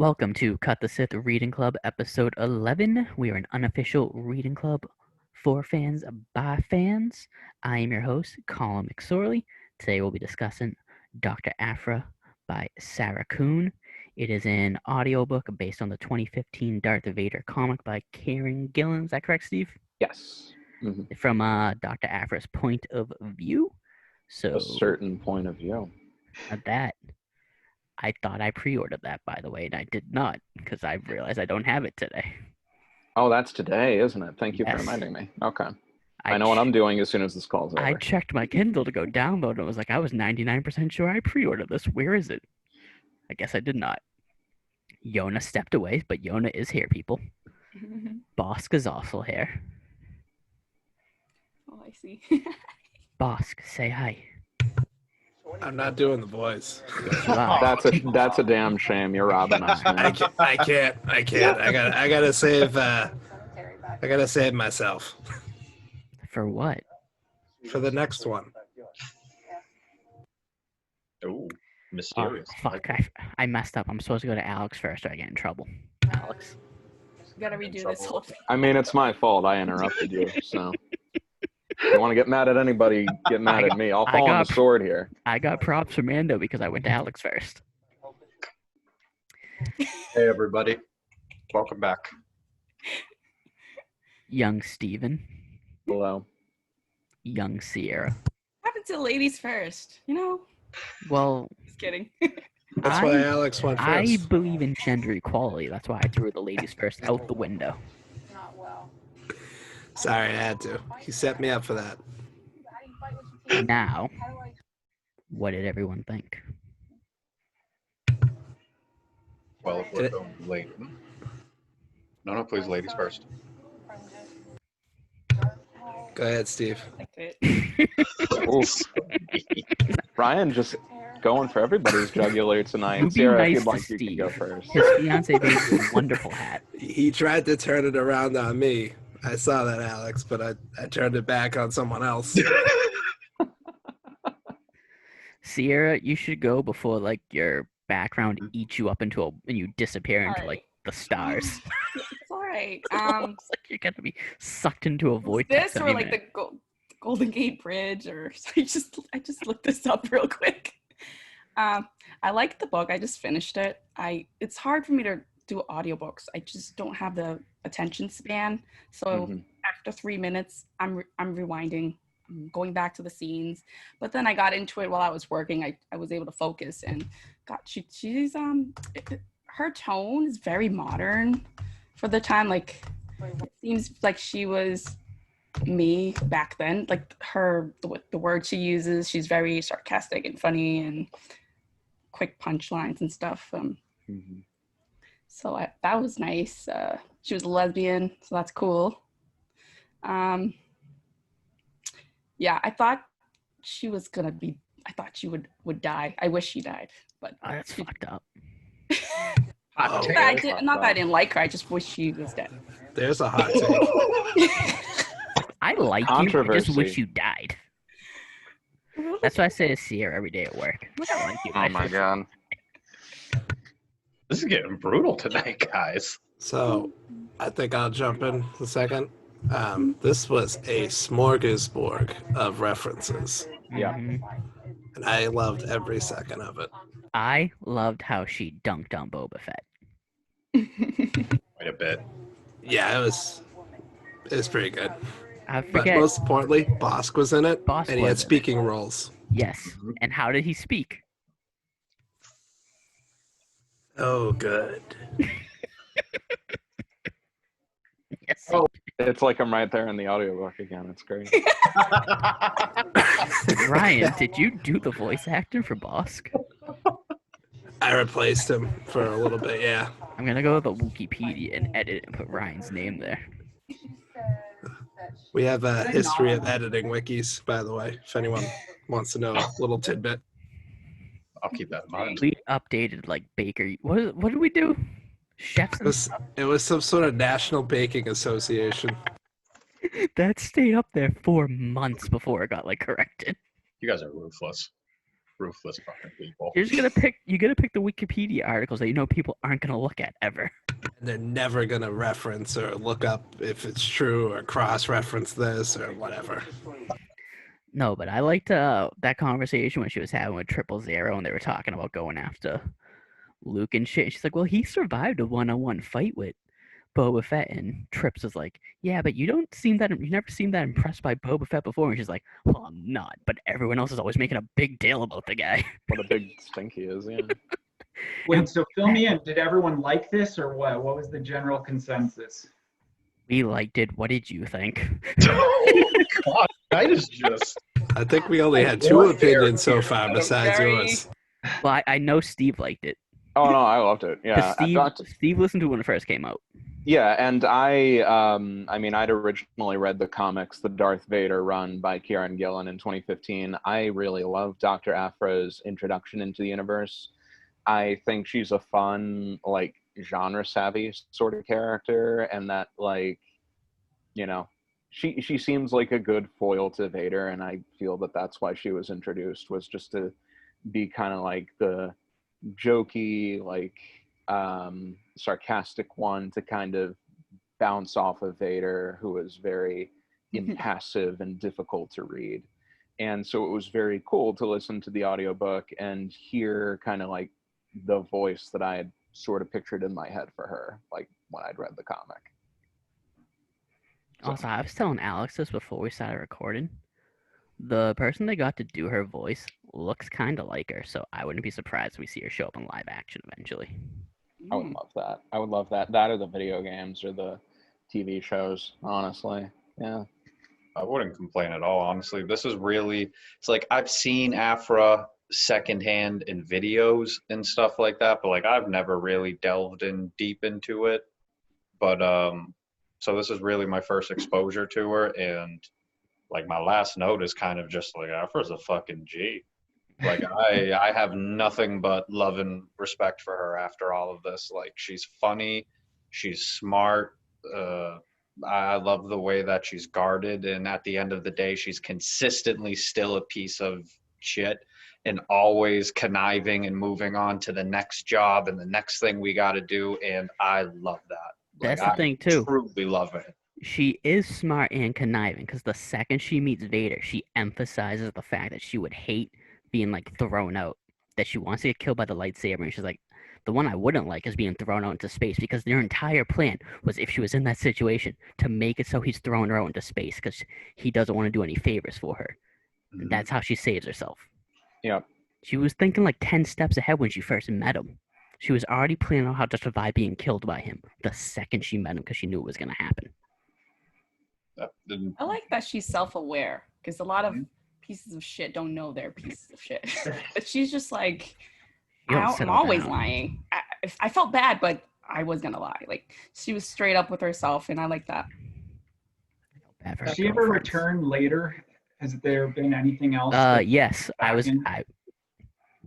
Welcome to Cut the Sith Reading Club, episode 11. We are an unofficial reading club for fans by fans. I am your host, Colin McSorley. Today we'll be discussing Doctor Aphra by Sarah Kuhn. It is an audiobook based on the 2015 Darth Vader comic by Kieron Gillen. Is that correct, Steve? Yes. Mm-hmm. From Dr. Aphra's point of view. So A certain point of view. That I thought I pre-ordered that, by the way, and I did not because I realized I don't have it today. Oh, that's today, isn't it? Thank you for Yes. reminding me. Okay. I know what I'm doing as soon as this call's over. I checked my Kindle to go download it. I was like, I was 99% sure I pre-ordered this. Where is it? I guess I did not. Yona stepped away, but Yona is here, people. Bosk is also here. Oh, I see. Bosk, say hi. I'm not doing the voice. Wow. That's a damn shame. You're robbing us, man. I can't. I gotta save. I gotta save myself For what? for the next one. Oh, mysterious. Fuck, I messed up. I'm supposed to go to Alex first or I get in trouble. Alex. You gotta redo this whole thing. I mean, it's my fault. I interrupted you, so. If you want to get mad at anybody, get mad at me. I'll fall on the sword here. I got props from Mando because I went to Alex first. Hey, everybody. Welcome back. Young Steven. Hello. Young Sierra. Happened to ladies first, you know? Well, Just kidding. That's why Alex went I first. believe in gender equality. That's why I threw the ladies first out the window. Sorry, I had to. He set me up for that. Now, what did everyone think? Well, if we're going late. No, please, ladies first. Go ahead, Steve. Liked it. Oof. Ryan just going for everybody's jugular tonight. You be Sarah, nice if you'd like, to you can Steve. go first. His fiance made a wonderful hat. He tried to turn it around on me. I saw that, Alex, but I turned it back on someone else. Sierra, you should go before like your background eats you up into and you disappear into like the stars. It's alright. It's like you're gonna be sucked into a void. This or like the Golden Gate Bridge, or so I just looked this up real quick. I liked the book. I just finished it. It's hard for me to do audiobooks. I just don't have the attention span. So after 3 minutes, I'm rewinding, I'm going back to the scenes. But then I got into it while I was working. I was able to focus and she's her tone is very modern for the time. Like it seems like she was me back then. Like the words she uses, she's very sarcastic and funny and quick punchlines and stuff. So that was nice. She was a lesbian, so that's cool. Yeah, I thought she was gonna be. I thought she would die. I wish she died, but that's fucked up. Not that I didn't like her. I just wish she was dead. There's a hot take. I like you. I just wish you died. That's what I say to Sierra every day at work. I like you. Oh my god. This is getting brutal tonight, guys. So, I think I'll jump in a second. This was a smorgasbord of references. Yeah. Mhm. And I loved every second of it. I loved how she dunked on Boba Fett. Wait a bit. Yeah, it was pretty good. I But forget. most importantly, Bosk was in it, Bosk and he was had in it. speaking roles. Yes. And how did he speak? Oh, good. Yes. Oh. It's like I'm right there in the audiobook again. It's great. Ryan, did you do the voice acting for Bosk? I replaced him for a little bit, yeah. I'm gonna go to the Wikipedia and edit it and put Ryan's name there. We have a history of editing wikis, by the way, if anyone wants to know a little tidbit. I'll keep that in mind. We updated like Baker. What did we do? Chefs. It was some sort of National Baking Association. That stayed up there for months before it got like corrected. You guys are ruthless. Ruthless fucking people. You're gonna pick the Wikipedia articles that you know people aren't gonna look at ever. And they're never going to reference or look up if it's true or cross-reference this or whatever. No, but I liked that conversation when she was having with 000 and they were talking about going after Luke and shit. And she's like, well, he survived a one-on-one fight with Boba Fett, and Trips was like, yeah, but you never seemed that impressed by Boba Fett before. And she's like, well, I'm not, but everyone else is always making a big deal about the guy. What a big stink he is, yeah. Wait, so fill me in. Did everyone like this or what? What was the general consensus? We liked it. What did you think? Oh, God, I just. I think we only had two opinions so far besides yours. Well, I know Steve liked it. Oh, no, I loved it. Yeah. Steve listened to it when it first came out. Yeah, and I mean, I'd originally read the comics, the Darth Vader run by Kieron Gillen in 2015. I really love Doctor Aphra's introduction into the universe. I think she's a fun, like, genre-savvy sort of character, and that, like, you know, she seems like a good foil to Vader, and I feel that that's why she was introduced, was just to be kind of like the jokey, like, sarcastic one to kind of bounce off of Vader, who is very impassive and difficult to read. And so it was very cool to listen to the audiobook and hear kind of like the voice that I had sort of pictured in my head for her, like when I'd read the comic. Also, I was telling Alex this before we started recording. The person that got to do her voice looks kind of like her, so I wouldn't be surprised if we see her show up in live action eventually. I would love that. I would love that. That or the video games or the TV shows, honestly. Yeah. I wouldn't complain at all, honestly. This is really, it's like I've seen Aphra secondhand in videos and stuff like that, but like I've never really delved in deep into it. But so this is really my first exposure to her, and like my last note is kind of just like Aphra's a fucking G. Like I have nothing but love and respect for her after all of this. Like she's funny, she's smart. I love the way that she's guarded, and at the end of the day, she's consistently still a piece of shit and always conniving and moving on to the next job and the next thing we got to do. And I love that. That's the thing too. Truly love it. She is smart and conniving because the second she meets Vader, she emphasizes the fact that she would hate being like thrown out, that she wants to get killed by the lightsaber, and she's like, the one I wouldn't like is being thrown out into space, because their entire plan was, if she was in that situation, to make it so he's throwing her out into space because he doesn't want to do any favors for her. Mm-hmm. And that's how she saves herself. Yeah. She was thinking like 10 steps ahead when she first met him. She was already planning on how to survive being killed by him the second she met him, because she knew it was going to happen. I like that she's self-aware, because a lot of pieces of shit don't know they're pieces of shit. But she's just like, I'm always lying. I felt bad, but I was gonna lie. Like, she was straight up with herself, and I like that. Has she ever returned later? Has there been anything else? Yes, I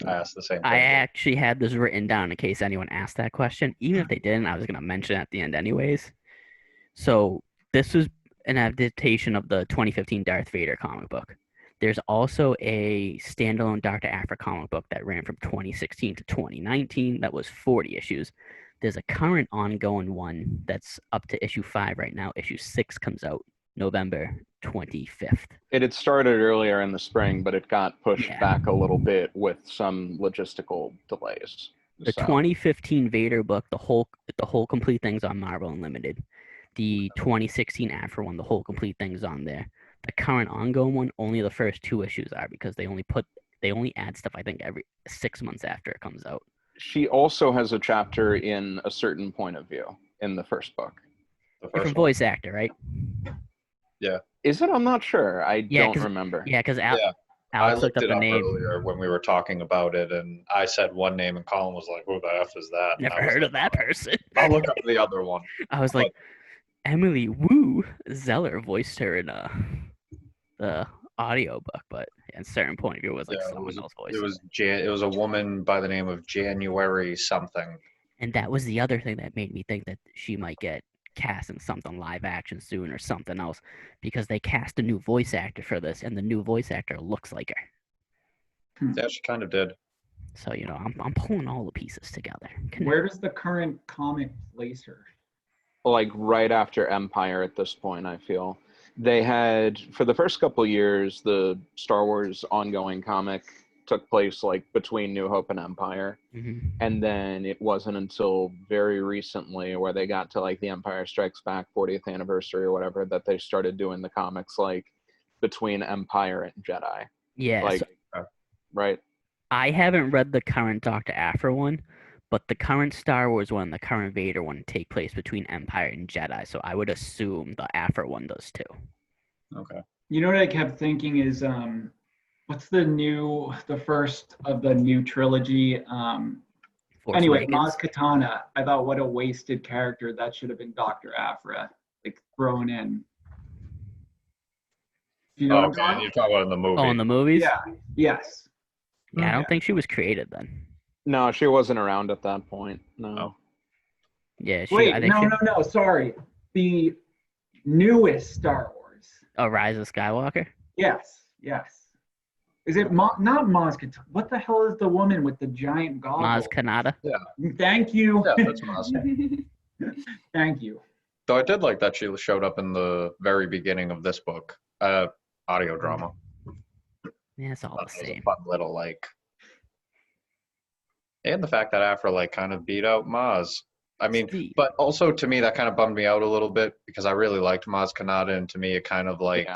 asked the same thing. I actually had this written down in case anyone asked that question. Even if they didn't, I was gonna mention it at the end anyways. So this was an adaptation of the 2015 Darth Vader comic book. There's also a standalone Doctor Aphra comic book that ran from 2016 to 2019 that was 40 issues. There's a current ongoing one that's up to issue 5 right now. Issue 6 comes out November 25th. It had started earlier in the spring, but it got pushed back a little bit with some logistical delays. The 2015 Vader book, the whole complete thing's on Marvel Unlimited. The 2016 Aphra one, the whole complete thing's on there. The current ongoing one, only the first 2 issues are, because they only add stuff, I think, every 6 months after it comes out. She also has a chapter in A Certain Point of View in the first book. Different voice actor, right? Yeah. Is it? I'm not sure. I don't remember. Yeah, because Alex I looked up it the name earlier when we were talking about it, and I said one name, and Colin was like, "Who the f is that?" Never heard of that person. I'll look up the other one. I was like, Emily Wu Zeller voiced her in the audiobook, but in a certain point of view, it was like someone else's voice. It was a woman by the name of January something. And that was the other thing that made me think that she might get cast in something live action soon or something else, because they cast a new voice actor for this, and the new voice actor looks like her. Yeah, she kind of did. So I'm pulling all the pieces together. Where does the current comic place her? Like right after Empire at this point, I feel. They had, for the first couple years, the Star Wars ongoing comic took place like between New Hope and Empire. Mm-hmm. And then it wasn't until very recently where they got to like the Empire Strikes Back 40th anniversary or whatever that they started doing the comics like between Empire and Jedi. Yeah, Like, right? I haven't read the current Doctor Aphra one, but the current Star Wars one, the current Vader one, take place between Empire and Jedi. So I would assume the Aphra one does too. Okay. You know what I kept thinking is, what's the first of the new trilogy? Force Anyway, Awakens. Maz Kanata. I thought, what a wasted character. That should have been Doctor Aphra, like thrown in. You know what I'm Okay, talking you're talking about in the movie. Oh, in the movies? Yeah. Yes. Yeah, I don't think she was created then. No, she wasn't around at that point. No. Oh. Yeah, Wait, I think no. Sorry. The newest Star Wars. Oh, Rise of Skywalker? Yes. Is it not Maz Kanata? What the hell is the woman with the giant goggles? Maz Kanata? Thank you. Yeah, that's awesome. Thank you. Though I did like that she showed up in the very beginning of this book, audio drama. Yeah, it's all That the was a same. fun little like, and the fact that Aphra like kind of beat out Maz. I mean, Steve. but also to me that kind of bummed me out a little bit because I really liked Maz Kanata, and to me it kind of like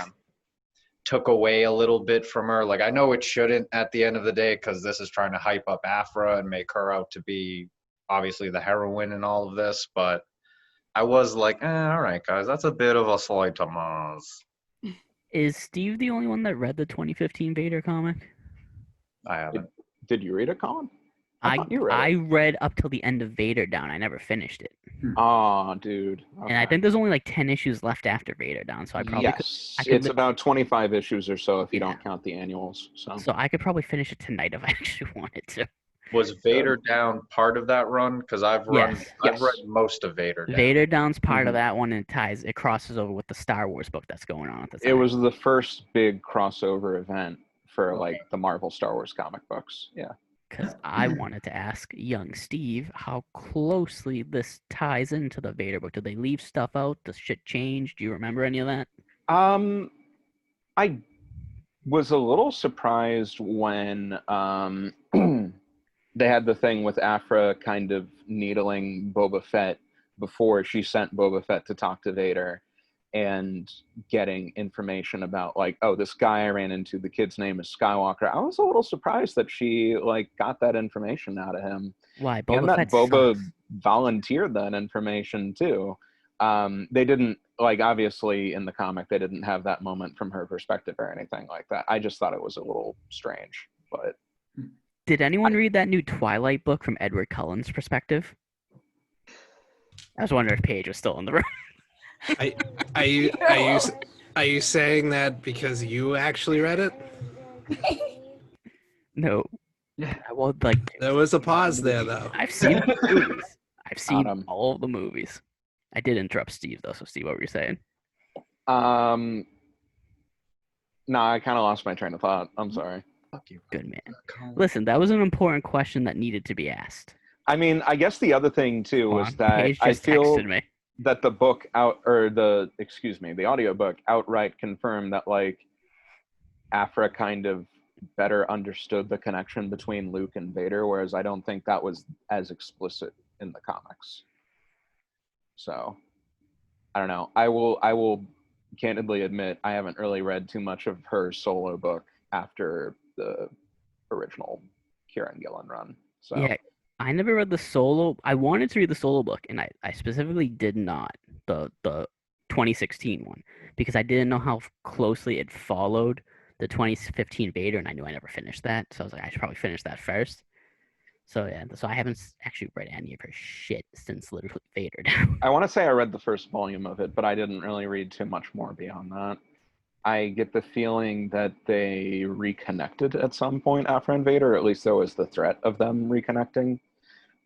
took away a little bit from her. Like I know it shouldn't at the end of the day because this is trying to hype up Aphra and make her out to be obviously the heroine in all of this, but I was like, all right, guys, that's a bit of a slight to Maz. Is Steve the only one that read the 2015 Vader comic? I haven't. Did you read it, Colin? I thought you read I it. read up till the end of Vader Down. I never finished it. Oh, dude. Okay. And I think there's only like 10 issues left after Vader Down, so I probably yes, could it's about 25 issues or so if you Yeah. don't count the annuals. So I could probably finish it tonight if I actually wanted to. Was Vader Down part of that run? Because I've read most of Vader Down. Vader Down's part of that one, and it crosses over with the Star Wars book that's going on at the time. It was the first big crossover event for like the Marvel Star Wars comic books. Yeah. Because I wanted to ask young Steve how closely this ties into the Vader book. Did they leave stuff out? Does shit change? Do you remember any of that? I was a little surprised when they had the thing with Aphra kind of needling Boba Fett before she sent Boba Fett to talk to Vader and getting information about like, oh, this guy I ran into, the kid's name is Skywalker. I was a little surprised that she like got that information out of him. Why? And that Boba volunteered that information too. They didn't, like, obviously in the comic they didn't have that moment from her perspective or anything like that. I just thought it was a little strange. But did anyone read that new Twilight book from Edward Cullen's perspective? I was wondering if Paige was still in the room. Are you saying that because you actually read it? No. I won't like. There was a pause there, though. I've seen the movies. I've seen all of the movies. I did interrupt Steve though, so Steve, what were you saying? No, I kind of lost my train of thought. I'm sorry. Fuck you. Good man. Listen, that was an important question that needed to be asked. I mean, I guess the other thing too was that Paige I just feel texted me. that the audiobook outright confirmed that like Aphra kind of better understood the connection between Luke and Vader, whereas I don't think that was as explicit in the comics. So I don't know. I will candidly admit I haven't really read too much of her solo book after the original Kieron Gillen run. So Yeah, I never read the solo. I wanted to read the solo book, and I specifically did not the 2016 one because I didn't know how closely it followed the 2015 Vader, and I knew I never finished that. So I was like, I should probably finish that first. So yeah, so I haven't actually read any of her shit since literally Vader Down. I want to say I read the first volume of it, but I didn't really read too much more beyond that. I get the feeling that they reconnected at some point after Vader, or at least there was the threat of them reconnecting.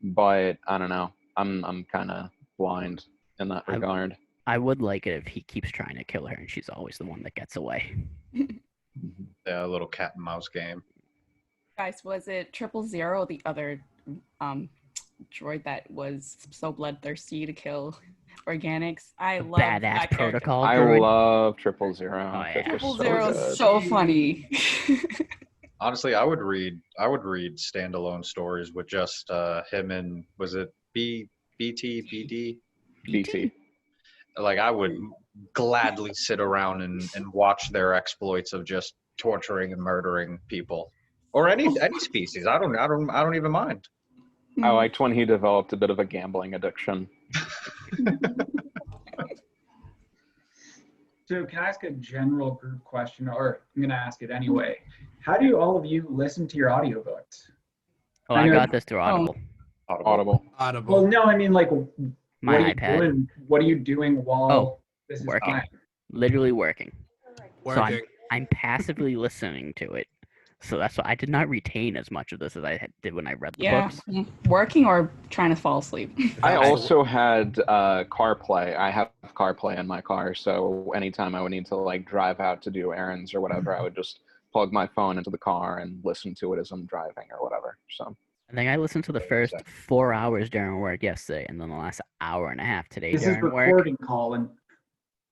But I don't know. I'm kind of blind in that regard. I would like it if he keeps trying to kill her and she's always the one that gets away. Yeah, a little cat and mouse game. Guys, was it 000, the other droid that was so bloodthirsty to kill organics? I love Badass that character. protocol I droid. love 000. Oh, yeah. It was 000 so is good. so funny. Honestly, I would read standalone stories with just him and was it BT? BT. Like I would gladly sit around and watch their exploits of just torturing and murdering people or any species. I don't even mind. I liked when he developed a bit of a gambling addiction. So can I ask a general group question, or I'm going to ask it anyway. How do all of you listen to your audiobooks? Oh, I I know- got this through Audible. Audible. Audible. Well, no, I mean, like, My what are you iPad. doing? What are you doing while this is working. playing? Literally working. Working. I'm passively listening to it. So that's why I did not retain as much of this as I did when I read the Yeah, books. working or trying to fall asleep. I also had CarPlay. I have CarPlay in my car, so anytime I would need to like drive out to do errands or whatever, I would just plug my phone into the car and listen to it as I'm driving or whatever. So I think I listened to the first 4 hours during work yesterday, and then the last hour and a half today This is during work. recording, Colin.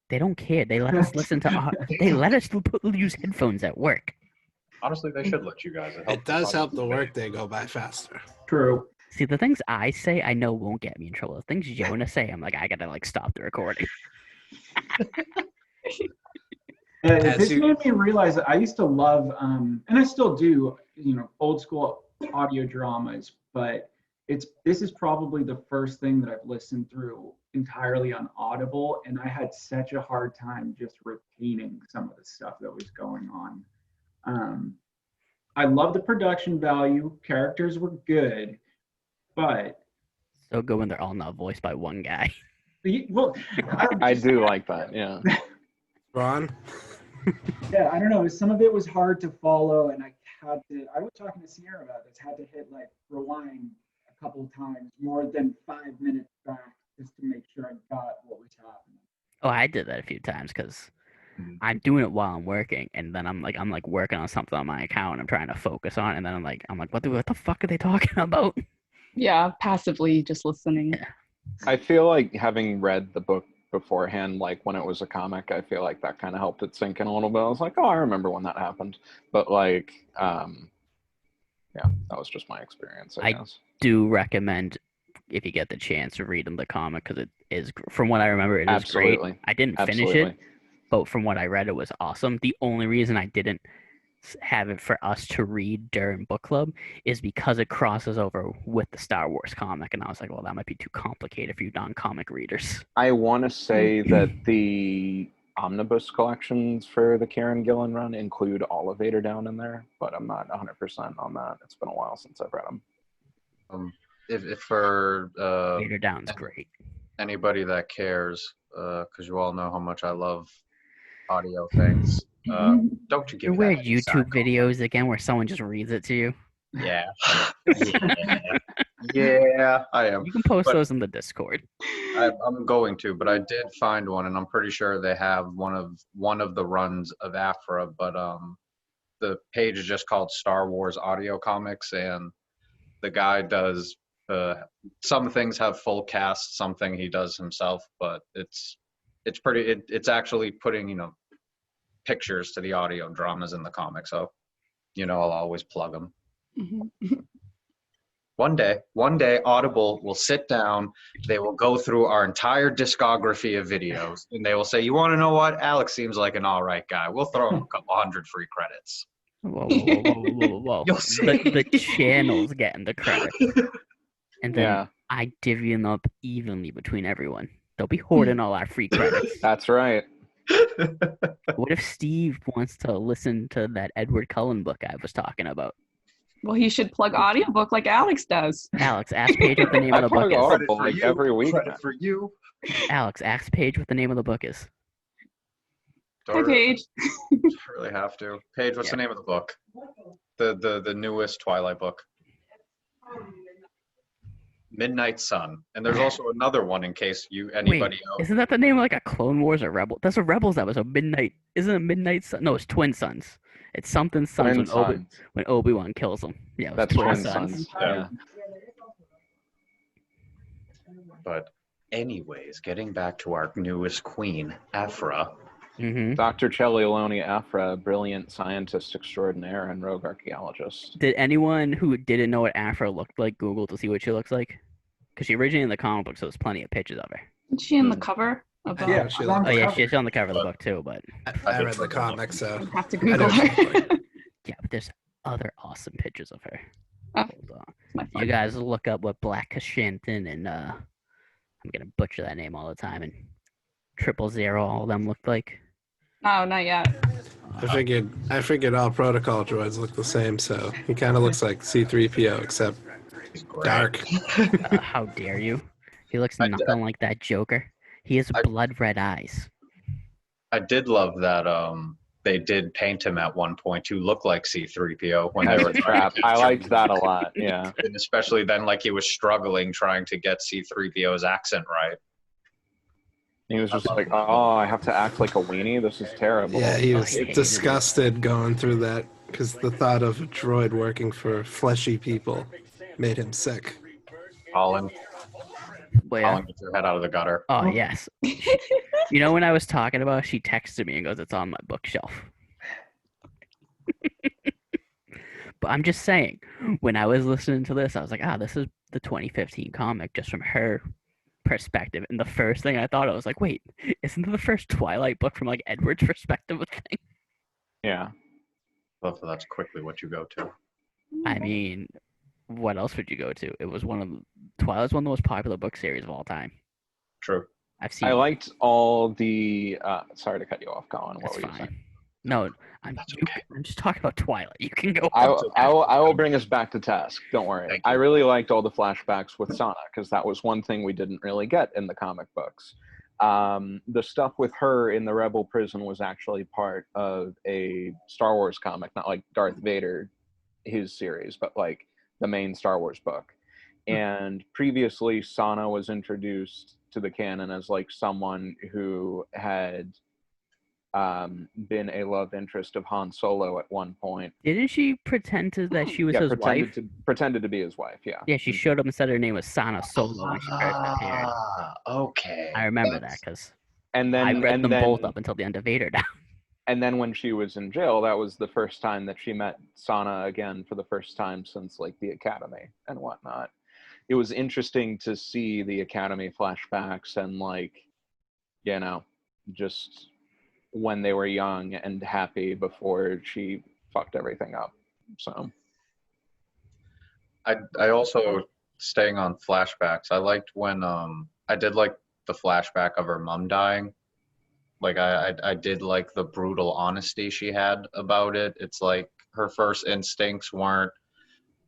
They don't care. They let us listen to. They let us use headphones at work. Honestly, they should let you guys. It does help the workday go by faster. True. See, the things I say, I know won't get me in trouble. The things Jonah say, I'm like, I gotta like stop the recording. This made me realize that I used to love, and I still do, old school audio dramas, but this is probably the first thing that I've listened through entirely on Audible, and I had such a hard time just retaining some of the stuff that was going on. I love the production value. Characters were good, but So good when they're all not voiced by one guy. well, I do like that. Yeah. Ron? Yeah, I don't know. Some of it was hard to follow, and I was talking to Sierra about this, had to hit like rewind a couple of times, more than 5 minutes back, just to make sure I got what was happening. Oh, I did that a few times because I'm doing it while I'm working, and then I'm like working on something on my account, and I'm trying to focus on it, and then I'm like, what the fuck are they talking about? Yeah, passively just listening. Yeah. I feel like having read the book beforehand, like when it was a comic, I feel like that kind of helped it sink in a little bit. I was like, oh, I remember when that happened. But like, yeah, that was just my experience, I guess. Do recommend, if you get the chance, to read the comic, because it is, from what I remember, it is great. I didn't finish it, but from what I read, it was awesome. The only reason I didn't have it for us to read during book club is because it crosses over with the Star Wars comic, and I was like, well, that might be too complicated for you non-comic readers. I want to say that the omnibus collections for the Kieron Gillen run include all of Vader Down in there, but I'm not 100% on that. It's been a while since I've read them. If for Vader Down's great. Anybody that cares, because you all know how much I love audio things. Don't you give Your me weird that YouTube videos again where someone just reads it to you. Yeah. Yeah, I am. You can post those in the Discord. I'm going to, but I did find one, and I'm pretty sure they have one of the runs of Aphra, but the page is just called Star Wars Audio Comics, and the guy does some things have full cast, something he does himself, but it's actually putting pictures to the audio dramas in the comic, so I'll always plug them. One day Audible will sit down, they will go through our entire discography of videos, and they will say, you want to know what, Alex seems like an all right guy, we'll throw him a couple hundred free credits. Whoa. You'll see. The channel's getting the credit, and then I divvy them up evenly between everyone. They'll be hoarding all our free credits. That's right. What if Steve wants to listen to that Edward Cullen book I was talking about? Well, he should plug audiobook like Alex does. Alex, ask Paige what the name of the book is. Audible like every week. Credit for you. Alex, ask Paige what the name of the book is. Hi, Paige. Really have to. Paige, what's the name of the book? The newest Twilight book. Midnight Sun. And there's also another one in case anybody else. Isn't that the name of like a Clone Wars or Rebel? That's a Rebels episode. Midnight. Isn't it Midnight Sun? No, it's Twin Suns. It's something sons Twin sons. when Obi-Wan kills him. Yeah, it was That's twin twin sons. sons. Yeah. Yeah. But anyways, getting back to our newest queen, Aphra. Mm-hmm. Dr. Celioloni Aphra, brilliant scientist extraordinaire and rogue archaeologist. Did anyone who didn't know what Aphra looked like Google to see what she looks like? Because she originated in the comic book, so there's plenty of pictures of her. Is she in the cover? Of the Yeah, she I'm on Oh yeah, cover. she's on the cover of the book too. But I read the comic, so I have to I know Google what she her. looks like. yeah, but there's other awesome pictures of her. Oh. Hold on. My You fault. guys look up what Black Kashantin and I'm gonna butcher that name all the time, and 000, all of them looked like. No, not yet. I figured all protocol droids look the same, so he kind of looks like C-3PO, except He's great. dark. How dare you? He looks I- nothing like that Joker. He has I- blood red eyes. I did love that they did paint him at one point to look like C-3PO when they As were a trap. I liked that a lot. Yeah. and especially then like he was struggling trying to get C-3PO's accent right. He was just like, oh, I have to act like a weenie? This is terrible. Yeah, he I was hated it. disgusted going through that because the thought of a droid working for fleshy people made him sick. Colin, Where? Colin, get your head out of the gutter. Oh yes. You know when I was talking about, she texted me and goes, "It's on my bookshelf." But I'm just saying, when I was listening to this, I was like, this is the 2015 comic just from her perspective. And the first thing I thought, I was like, wait, isn't it the first Twilight book from like Edward's perspective of thing? Yeah. Well, that's quickly what you go to. I mean, what else would you go to? It was Twilight's one of the most popular book series of all time. True. I've seen. I liked all the. Sorry to cut you off, Colin. What That's were you fine. saying? No, I'm just talking about Twilight. You can go. I on. will bring us back to task. Don't worry. Thank I you. really liked all the flashbacks with Sana because that was one thing we didn't really get in the comic books. The stuff with her in the Rebel prison was actually part of a Star Wars comic, not like Darth Vader, his series, but like the main Star Wars book. And previously, Sana was introduced to the canon as like someone who had been a love interest of Han Solo at one point. Didn't she pretend that she was his wife? Pretended to be his wife. Yeah. Yeah, she showed up and said her name was Sana Solo when she first appeared. Okay. I remember that because And then I read and them then, both up until the end of Vader Down. And then when she was in jail, that was the first time that she met Sana again for the first time since like the academy and whatnot. It was interesting to see the academy flashbacks and like, you know, just when they were young and happy before she fucked everything up. So I also, staying on flashbacks, I liked when I did like the flashback of her mom dying. Like I did like the brutal honesty she had about it. It's like her first instincts weren't,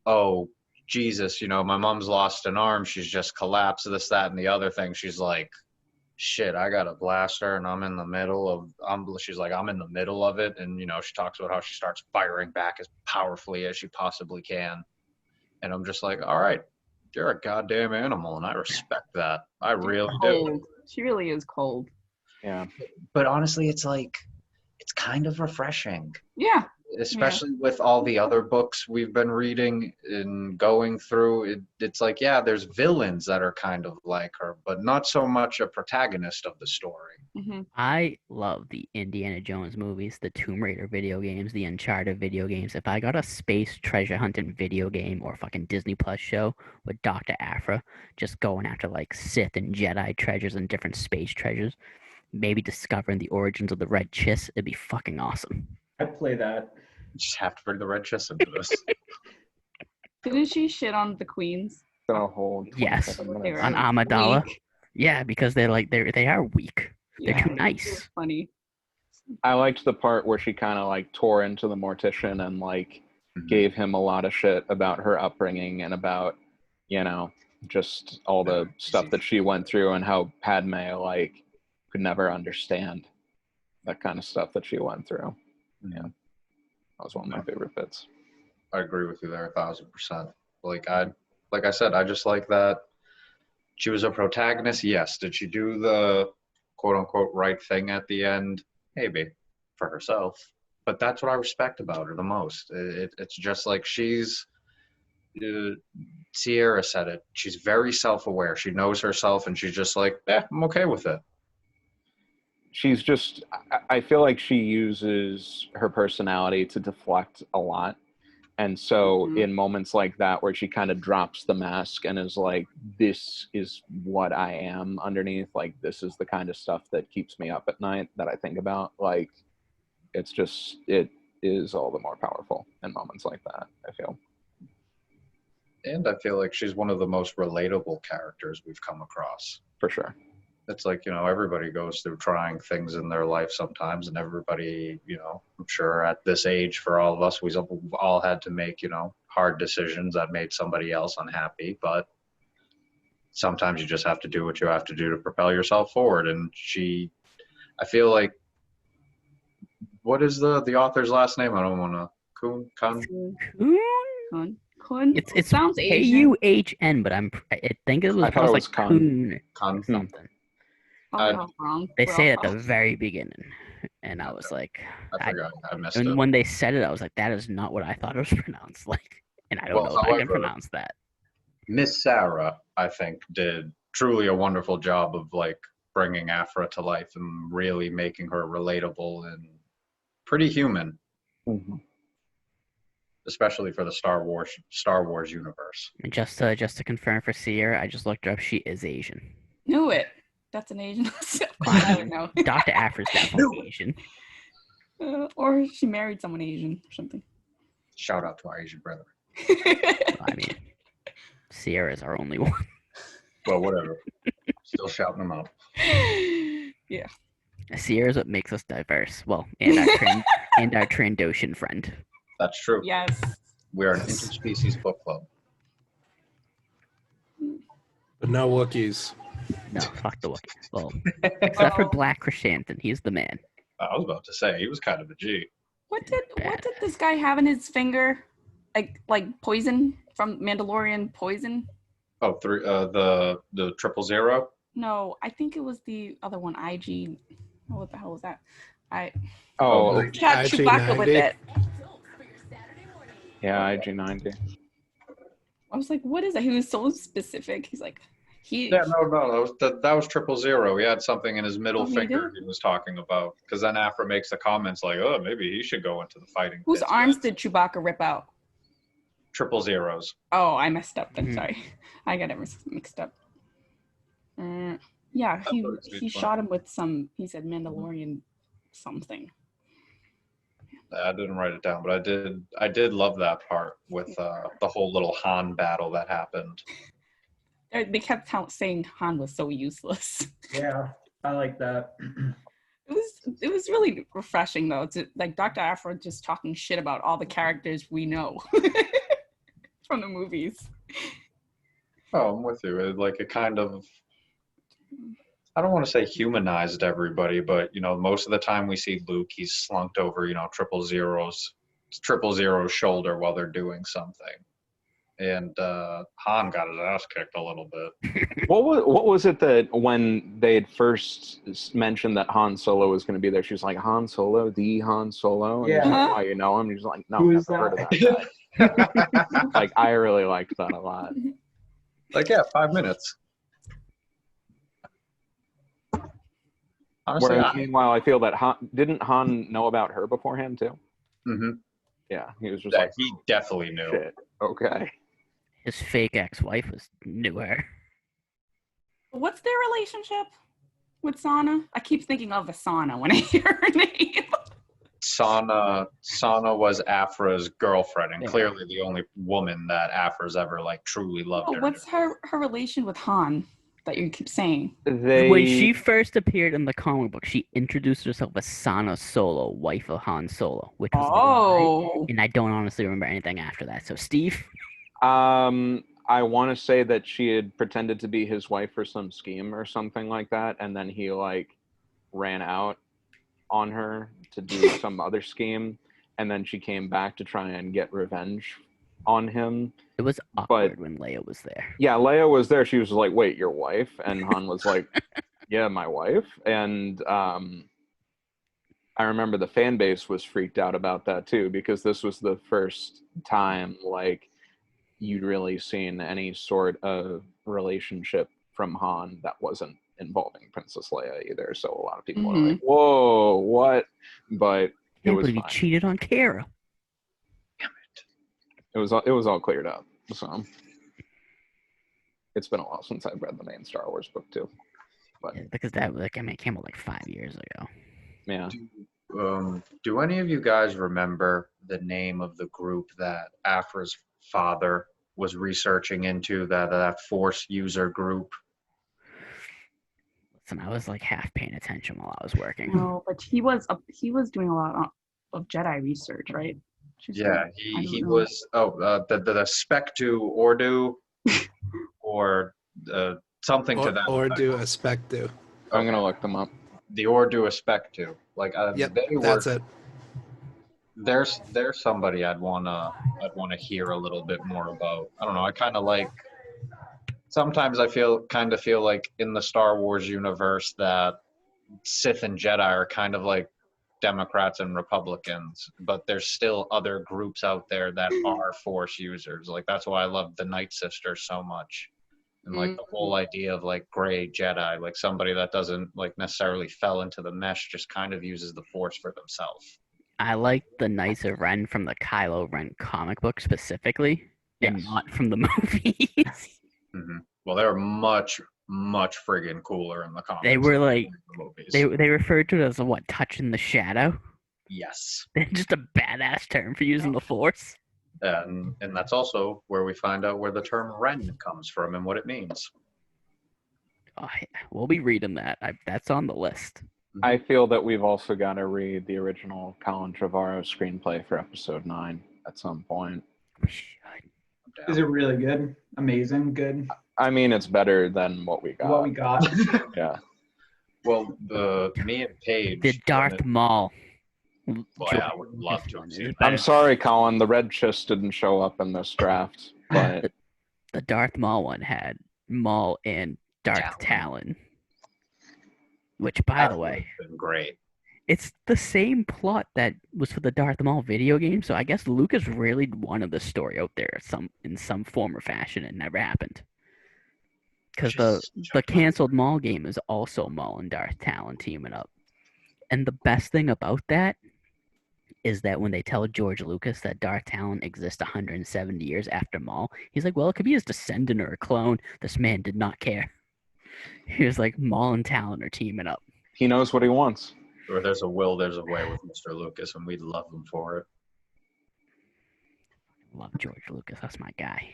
oh Jesus, you know, my mom's lost an arm, she's just collapsed, this, that, and the other thing. She's like, shit, I got a blaster and I'm in the middle of it. And, you know, she talks about how she starts firing back as powerfully as she possibly can. And I'm just like, all right, you're a goddamn animal. And I respect that. I really do. Cold. She really is cold. yeah. But honestly, it's like, it's kind of refreshing. Yeah. Especially with all the other books we've been reading and going through, it's like, yeah, there's villains that are kind of like her, but not so much a protagonist of the story. Mm-hmm. I love the Indiana Jones movies, the Tomb Raider video games, the Uncharted video games. If I got a space treasure hunting video game or fucking Disney Plus show with Doctor Aphra just going after like Sith and Jedi treasures and different space treasures, maybe discovering the origins of the Red Chiss, it'd be fucking awesome. I'd play that. You just have to bring the Red Chiss into this. Didn't she shit on the queens? The whole Yes. 27 They minutes. were On Amidala. weak. Yeah, because they are weak. They're Yeah. too It was nice. funny. I liked the part where she kind of like tore into the mortician and like Mhm. gave him a lot of shit about her upbringing and about, you know, just all the stuff that she went through and how Padme like could never understand that kind of stuff that she went through. Yeah, that was one of my favorite bits. I agree with you there 1,000%. Like I said, I just like that she was a protagonist. Yes. Did she do the quote unquote right thing at the end? Maybe, for herself. but that's what I respect about her the most. It's just like Sierra said it. She's very self-aware. She knows herself, and she's just like, I'm okay with it. She's just, I feel like she uses her personality to deflect a lot. And so in moments like that where she kind of drops the mask and is like, this is what I am underneath, like this is the kind of stuff that keeps me up at night that I think about, like it's just, it is all the more powerful in moments like that, I feel. And I feel like she's one of the most relatable characters we've come across. For sure. It's like, everybody goes through trying things in their life sometimes, and everybody, I'm sure at this age for all of us, we've all had to make, hard decisions that made somebody else unhappy, but sometimes you just have to do what you have to do to propel yourself forward. And I feel like, what is the author's last name? I don't want to, Kuhn? Kuhn. It sounds Asian. K-U-H-N, but I think it was pronounced like Kuhn Kuhn. something. Wrong. They say it at the very beginning, and I was like, I forgot. I missed and it. when they said it, I was like, that is not what I thought it was pronounced like, and I don't know if I can pronounce that. Miss Sarah, I think, did truly a wonderful job of like bringing Aphra to life and really making her relatable and pretty human, especially for the Star Wars universe. And just to confirm for Sierra, I just looked her up. She is Asian. Knew it. That's an Asian. I don't know. Dr. Aphra is definitely Asian. Or she married someone Asian or something. Shout out to our Asian brother. I mean, Sierra is our only one. Well, whatever. Still shouting them out. Yeah. Sierra is what makes us diverse. Well, and our Trandoshan friend. That's true. Yes. We are an interspecies book club. But no Wookiees. No, fuck the Wookiee. Well, except for Black Chrysanthemum, he's the man. I was about to say he was kind of a G. What did this guy have in his finger? Like poison from Mandalorian poison? Oh, the 000? No, I think it was the other one. IG. Oh, what the hell was that? Oh, had Chewbacca with it. Yeah, IG-90. I was like, what is that? He was so specific. He's like, Yeah, no, that was 000. He had something in his middle finger he was talking about. Because then Aphra makes the comments like, oh, maybe he should go into the fighting. Whose arms did Chewbacca rip out? 000's. Oh, I messed up. I'm sorry. I got it mixed up. Yeah, he shot him with some, he said Mandalorian something. I didn't write it down, but I did love that part with the whole little Han battle that happened. They kept saying Han was so useless. Yeah, I like that. It was really refreshing though. To like Doctor Aphra just talking shit about all the characters we know from the movies. Oh, I'm with you. It kind of, I don't want to say humanized everybody, but most of the time we see Luke, he's slunked over 000's shoulder while they're doing something. And Han got his ass kicked a little bit. What was it that when they had first mentioned that Han Solo was going to be there, she was like, Han Solo, the Han Solo? And Yeah. he's like, oh, you know him? And he's like, no, Who I've is never heard of that? that guy. Like, I really liked that a lot. Like, yeah, 5 minutes. Honestly, Meanwhile, I feel that didn't Han know about her beforehand, too? Mm-hmm. Yeah, he was just like, he definitely knew. Shit. Okay. His fake ex-wife knew her. What's their relationship with Sana? I keep thinking of Asana when I hear her name. Sana was Aphra's girlfriend, and clearly the only woman that Aphra's ever truly loved. What's her relation with Han that you keep saying? When she first appeared in the comic book, she introduced herself as Sana Solo, wife of Han Solo, which was and I don't honestly remember anything after that. So, Steve? I want to say that she had pretended to be his wife for some scheme or something like that, and then he ran out on her to do some other scheme, and then she came back to try and get revenge on him. It was awkward when Leia was there. Yeah, Leia was there. She was like, wait, your wife? And Han was like, yeah, my wife. And I remember the fan base was freaked out about that too, because this was the first time like you'd really seen any sort of relationship from Han that wasn't involving Princess Leia either. So a lot of people were like, "Whoa, what?" But it was Can't believe he fine. cheated on Kara. It was all cleared up. So it's been a while since I've read the main Star Wars book too. But Yeah, because that, like, I mean, it came out like 5 years ago. yeah, Do any of you guys remember the name of the group that Aphra's father was researching into, that Force user group? Listen, I was like half paying attention while I was working. No, but he was doing a lot of Jedi research, right? Yeah, I he don't know. was. The Spectu Ordu, or something to that. Or effect. do a spectu. I'm gonna look them up. The Ordu Spectu. Like Yep, they were. that's it. There's somebody I'd wanna hear a little bit more about. I don't know. I kind of like. Sometimes I feel like in the Star Wars universe that Sith and Jedi are kind of like Democrats and Republicans, but there's still other groups out there that are Force users. Like that's why I love the Night Sisters so much, and like the whole idea of like gray Jedi, like somebody that doesn't like necessarily fell into the mesh, just kind of uses the Force for themselves. I like the Knights of Ren from the Kylo Ren comic book specifically, and Yes. not from the movies. Mm-hmm. Well, they were much friggin' cooler in the comics. They were than like in the movies. they referred to it as what, touching the shadow. Yes. Just a badass term for using the Force. And that's also where we find out where the term Ren comes from and what it means. Oh, yeah. We'll be reading that. That's on the list. I feel that we've also got to read the original Colin Trevorrow screenplay for Episode 9 at some point. We should. Is it really good? Amazing, good. I mean, it's better than what we got. What we got. Yeah. Well, me and Paige. The Darth Maul. Well, yeah, I would love to have seen that. I'm sorry, Colin. The red chist didn't show up in this draft, but The Darth Maul one had Maul and Darth Talon. Which, by the way, been great. it's the same plot that was for the Darth Maul video game. So I guess Lucas really wanted this story out there in some form or fashion. It never happened. Because the canceled Maul game is also Maul and Darth Talon teaming up. And the best thing about that is that when they tell George Lucas that Darth Talon exists 170 years after Maul, he's like, well, it could be his descendant or a clone. This man did not care. He was like, Maul and Talon are teaming up. he knows what he wants. Where there's a will, there's a way with Mr. Lucas, and we'd love him for it. Love George Lucas. That's my guy.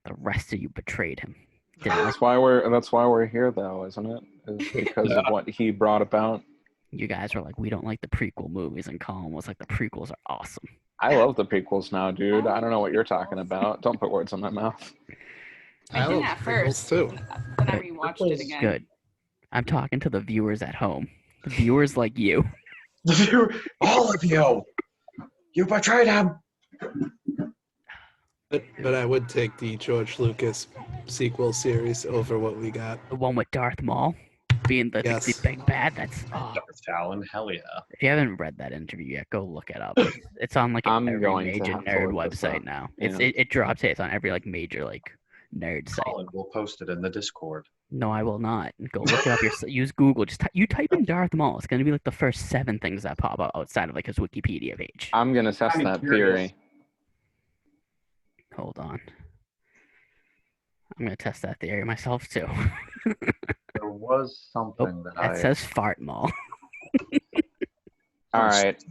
The rest of you betrayed him. That's why we're here, though, isn't it? Is because of what he brought about. You guys were like, we don't like the prequel movies, and Colin was like, the prequels are awesome. I love the prequels now, dude. I don't know what you're talking about. Don't put words in my mouth. I did at prequels first. too. Then I rewatched it again. Good. I'm talking to the viewers at home. The viewers like you. All of you! You betrayed him! But I would take the George Lucas sequel series over what we got. The one with Darth Maul being the big bad. That's Darth Talon, hell yeah. If you haven't read that interview yet, go look it up. It's on like I'm every going to major have to nerd look this website up. now. Yeah. It drops. It's on every like major like nerd site. Colin will post it in the Discord. No, I will not. Go look it up. Use Google. Just you type in Darth Maul. It's gonna be like the first 7 things that pop up outside of like his Wikipedia page. I'm going to test I'm that curious. theory. Hold on. I'm gonna test that theory myself too. There was something That says fart Maul. All right.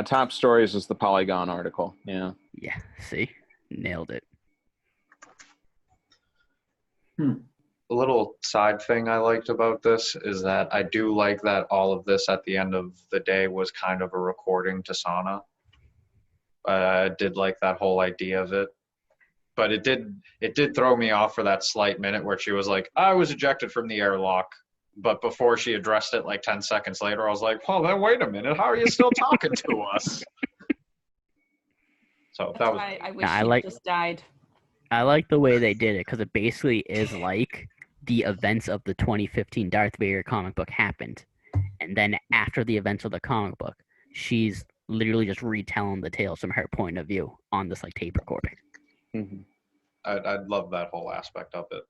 Top stories is the Polygon article. Yeah. Yeah. See, nailed it. A little side thing I liked about this is that I do like that all of this at the end of the day was kind of a recording to Sana. I did like that whole idea of it. But it did throw me off for that slight minute where she was like, I was ejected from the airlock. But before she addressed it like 10 seconds later, I was like, well, then wait a minute. How are you still talking to us? So that was... I wish he just died. I like the way they did it because it basically is like the events of the 2015 Darth Vader comic book happened. And then after the events of the comic book, she's literally just retelling the tales from her point of view on this like tape recording. Mm-hmm. I'd love that whole aspect of it.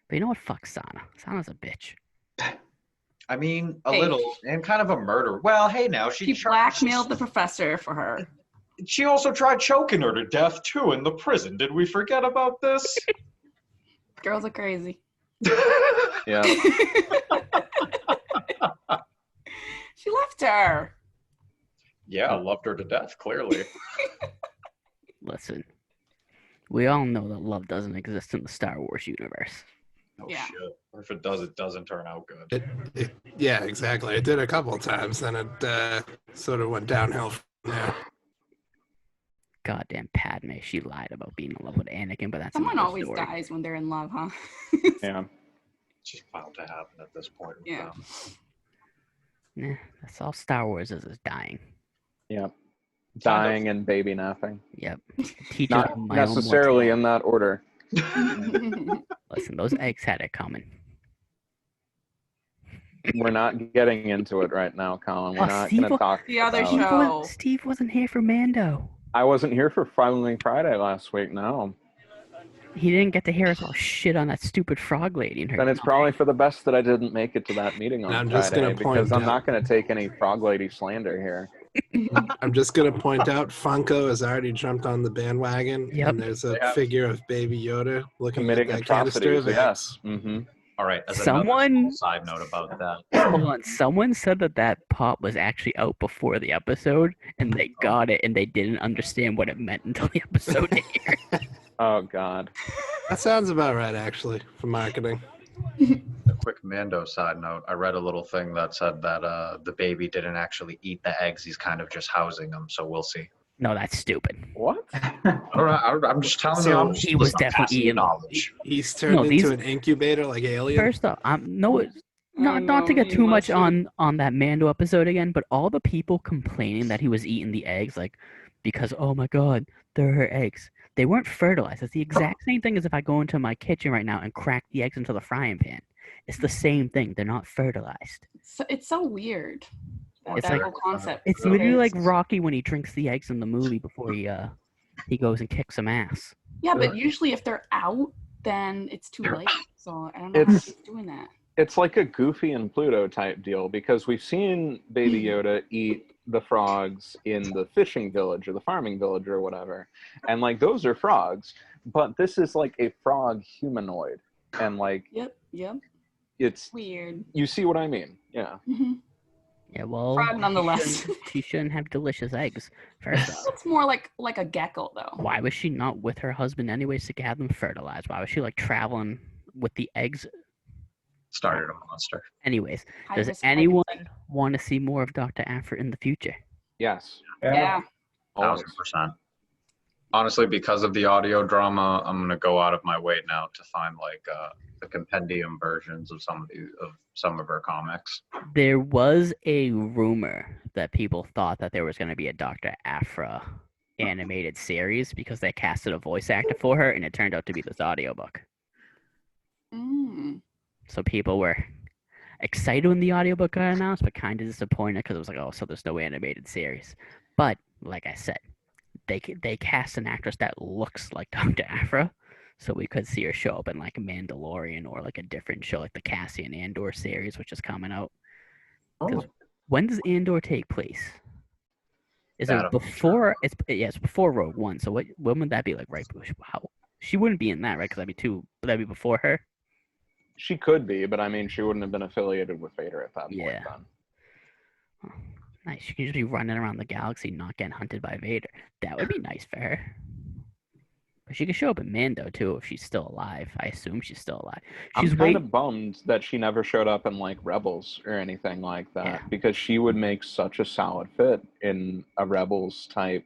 But you know what? Fuck Sana. Sana's a bitch. I mean, a Hey. little, and kind of a murder. Well, hey, now She blackmailed the professor for her. She also tried choking her to death too in the prison. Did we forget about this? Girls are crazy. Yeah. She left her. Yeah, loved her to death, clearly. Listen, we all know that love doesn't exist in the Star Wars universe. Oh, Yeah. shit. Or if it does, it doesn't turn out good. Yeah, exactly. It did a couple of times, then it sort of went downhill from there. Goddamn Padme, she lied about being in love with Anakin, but that's Someone another always story. dies when they're in love, huh? Yeah. It's just bound to happen at this point with Yeah. them. Nah, that's all Star Wars is dying. Yeah. Dying and baby napping. Yep. Teachers Not of my own necessarily mortality. in that order. Listen, those eggs had it coming. We're not getting into it right now, Colin. We're Oh, not Steve going to wa- talk The other about it. show. Steve wasn't here for Mando. I wasn't here for Friday last week, no. He didn't get to hear us all shit on that stupid frog lady and her. Then it's probably for the best that I didn't make it to that meeting on And I'm just Friday, gonna point because I'm out- not going to take any frog lady slander here. I'm just going to point out Funko has already jumped on the bandwagon, Yep. and there's a Yeah. figure of Baby Yoda looking at Committing that canister atrocities, of yes. eggs. Mm-hmm. All right, as Someone- another small side note about that. Hold on. Someone said that pop was actually out before the episode, and they got it, and they didn't understand what it meant until the episode aired. Oh, God. That sounds about right, actually, for marketing. A quick Mando side note. I read a little thing that said that the baby didn't actually eat the eggs. He's kind of just housing them, so we'll see. No, that's stupid. What? I'm just telling So you. I'm he was just definitely passing you eating them. knowledge. He's turned No, these- into an incubator like Alien. First off, not know, to get he too much must've- on that Mando episode again, but all the people complaining that he was eating the eggs, like, because oh my god, they're her eggs. They weren't fertilized. It's the exact same thing as if I go into my kitchen right now and crack the eggs into the frying pan. It's the same thing. They're not fertilized. It's so weird. It's That like- whole concept. It's literally like Because- Rocky when he drinks the eggs in the movie before he goes and kicks some ass. Yeah, but usually if they're out, then it's too late. So I don't know how It's- he's doing that. It's like a Goofy and Pluto type deal, because we've seen Baby Yoda eat the frogs in the fishing village or the farming village or whatever. And, like, those are frogs. But this is like a frog humanoid. And, like, Yep. it's... Weird. You see what I mean? Yeah. Mhm. Yeah, well, Frog nonetheless. she shouldn't have delicious eggs. First off, It's more like a gecko though. why was she not with her husband anyways to have them fertilized? Why was she like traveling with the eggs? Started a monster. Anyways, High does risk anyone pregnancy. want to see more of Doctor Aphra in the future? Yes. Yeah. Always. 1000%. Honestly, because of the audio drama, I'm gonna go out of my way now to find like the compendium versions of some of her comics. There was a rumor that people thought that there was going to be a Doctor Aphra animated series because they casted a voice actor for her, and it turned out to be this audiobook. Mm. So people were excited when the audiobook got announced, but kind of disappointed because it was like, oh, so there's no animated series. But like I said, they cast an actress that looks like Doctor Aphra, so we could see her show up in like Mandalorian or like a different show, like the Cassian Andor series, which is coming out. 'Cause when does Andor take place? Is That it I'm not before? It's before Rogue One. So when would that be? Like right? How she wouldn't be in that, right? Because that'd be before her. She could be, but I mean, she wouldn't have been affiliated with Vader at that point Yeah. then. Oh, nice. She can just be running around the galaxy, not getting hunted by Vader. That would be nice for her. But she could show up in Mando too if she's still alive. I assume she's still alive. She's I'm kind of bummed that she never showed up in like Rebels or anything like that, Yeah. because she would make such a solid fit in a Rebels type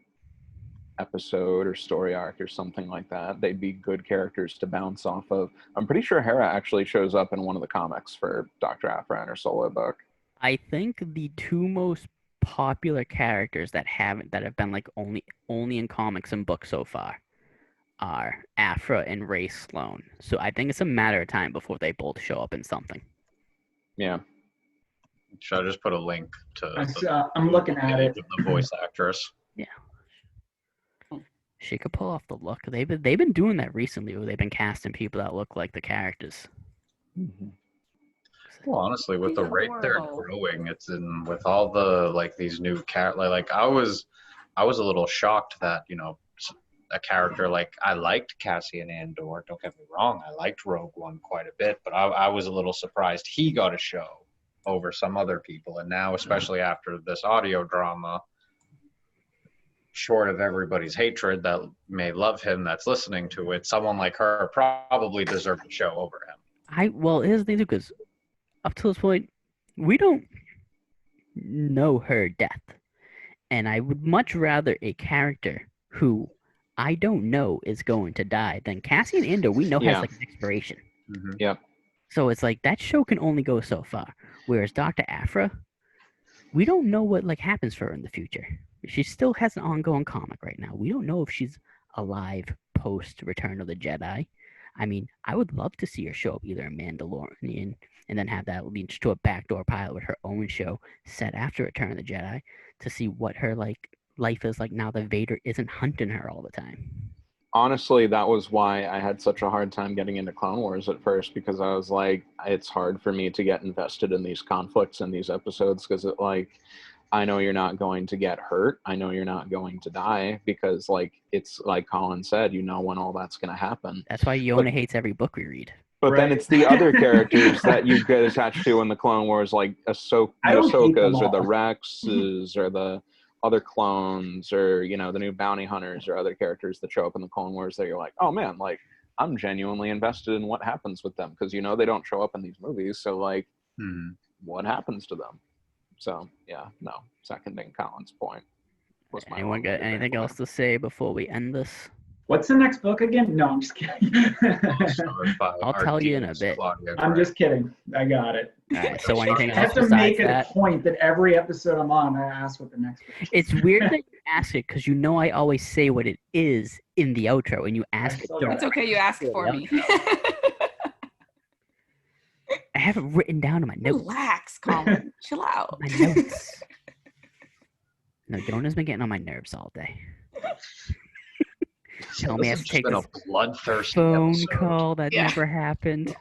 episode or story arc or something like that. They'd be good characters to bounce off of. I'm pretty sure Hera actually shows up in one of the comics for Doctor Aphra in her solo book. I think the two most popular characters that have been like only in comics and books so far are Aphra and Ray Sloan. So I think it's a matter of time before they both show up in something. Yeah. Should I just put a link to I'm looking at it. the voice actress? Yeah. She could pull off the look. They've been doing that recently, where they've been casting people that look like the characters. Mm-hmm. Well, honestly, with She's the rate they're adorable. growing, it's in with all the like these new like I was a little shocked that a character like I liked Cassian Andor. Don't get me wrong, I liked Rogue One quite a bit, but I was a little surprised he got a show over some other people, and now especially after this audio drama, short of everybody's hatred that may love him that's listening to it, someone like her probably deserved a show over him. Well, here's the thing too, because up to this point, we don't know her death, and I would much rather a character who I don't know is going to die than Cassian Andor. We know has like an expiration. Mm-hmm. Yep. So it's like that show can only go so far. Whereas Doctor Aphra, we don't know what like happens for her in the future. She still has an ongoing comic right now. We don't know if she's alive post Return of the Jedi. I mean, I would love to see her show up either in Mandalorian and then have that lead to a backdoor pilot with her own show set after Return of the Jedi to see what her like life is like now that Vader isn't hunting her all the time. Honestly, that was why I had such a hard time getting into Clone Wars at first, because I was like, it's hard for me to get invested in these conflicts and these episodes, because it like, I know you're not going to get hurt. I know you're not going to die, because like, it's like Colin said, you know when all that's going to happen. That's why Yona hates every book we read. But then it's the other characters that you get attached to in the Clone Wars, like Ahsoka's or the Rexes or the other clones, or the new bounty hunters or other characters that show up in the Clone Wars that you're like, oh man, like I'm genuinely invested in what happens with them, because they don't show up in these movies, so like what happens to them? So yeah, no, seconding Colin's point. Anyone got anything else to say before we end this? What's the next book again? No, I'm just kidding. I'll tell you in a bit. I'm just kidding. I got it. All right, so anything else I have to besides make it that? a point that every episode I'm on, I ask what the next book is. It's weird that you ask it, because I always say what it is in the outro, and you ask it. It's okay, you ask for me. I have it written down in my notes. Relax, Colin. Chill out. My notes. No, Yona's been getting on my nerves all day. Tell me I have to take a this bloodthirsty phone episode. call that never happened.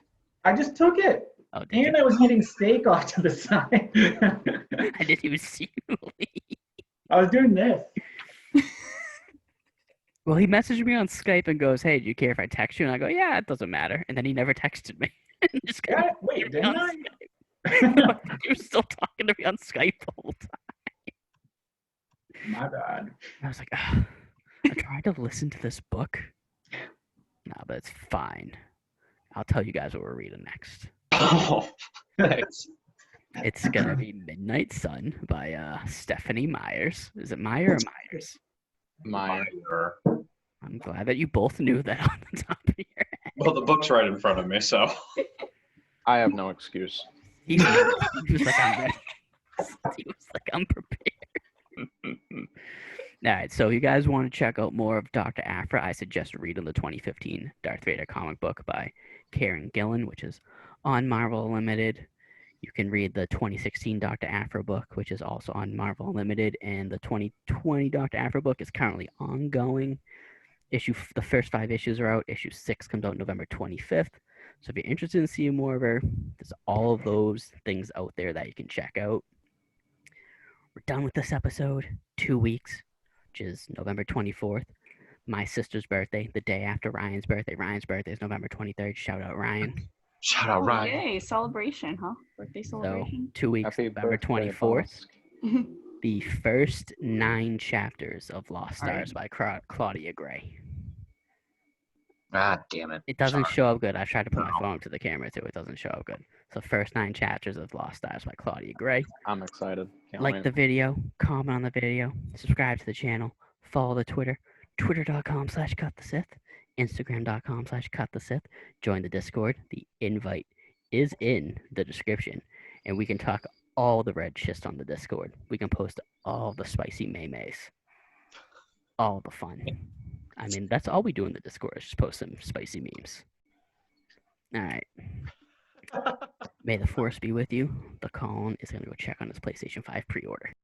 I just took it. Oh, did And you? I was eating steak off to the side. I didn't even see you leave. I was doing this. Well, he messaged me on Skype and goes, "Hey, do you care if I text you?" And I go, "Yeah, it doesn't matter." And then he never texted me. Just Yeah, wait, didn't I? You were still talking to me on Skype the whole time. My bad. I was like, "Ugh, I tried to listen to this book." No, but it's fine. I'll tell you guys what we're reading next. Oh, nice. It's gonna be Midnight Sun by Stephanie Myers. Is it Meyer or Myers? Meyer. I'm glad that you both knew that on the top of your head. Well, the book's right in front of me, so. I have no excuse. He was like, I'm ready. He was like, I'm prepared. All right, so if you guys want to check out more of Doctor Aphra, I suggest reading the 2015 Darth Vader comic book by Kieron Gillen, which is on Marvel Unlimited. You can read the 2016 Doctor Aphra book, which is also on Marvel Unlimited, and the 2020 Doctor Aphra book is currently ongoing. The first 5 issues are out. Issue 6 comes out November 25th. So if you're interested in seeing more of her, there's all of those things out there that you can check out. We're done with this episode. 2 weeks, which is November 24th. My sister's birthday, the day after Ryan's birthday. Ryan's birthday is November 23rd. Shout out Ryan. Shout out, Ryan. Yay, celebration, huh? Birthday So celebration. 2 weeks, Happy November birthday, 24th. boss. The first 9 chapters of Lost Stars by Claudia Gray. God damn it. It doesn't Sorry. show up good. I tried to put my No. phone to the camera too. It doesn't show up good. So first 9 chapters of Lost Stars by Claudia Gray. I'm excited. Can't Like wait. the video, comment on the video, subscribe to the channel, follow the Twitter, twitter.com/cutthesith, instagram.com/cutthesith, join the Discord. The invite is in the description, and we can talk all the red shit on the Discord. We can post all the spicy memes, all the fun. I mean, that's all we do in the Discord is just post some spicy memes. All right. May the force be with you. The Colin is going to go check on his PlayStation 5 pre-order.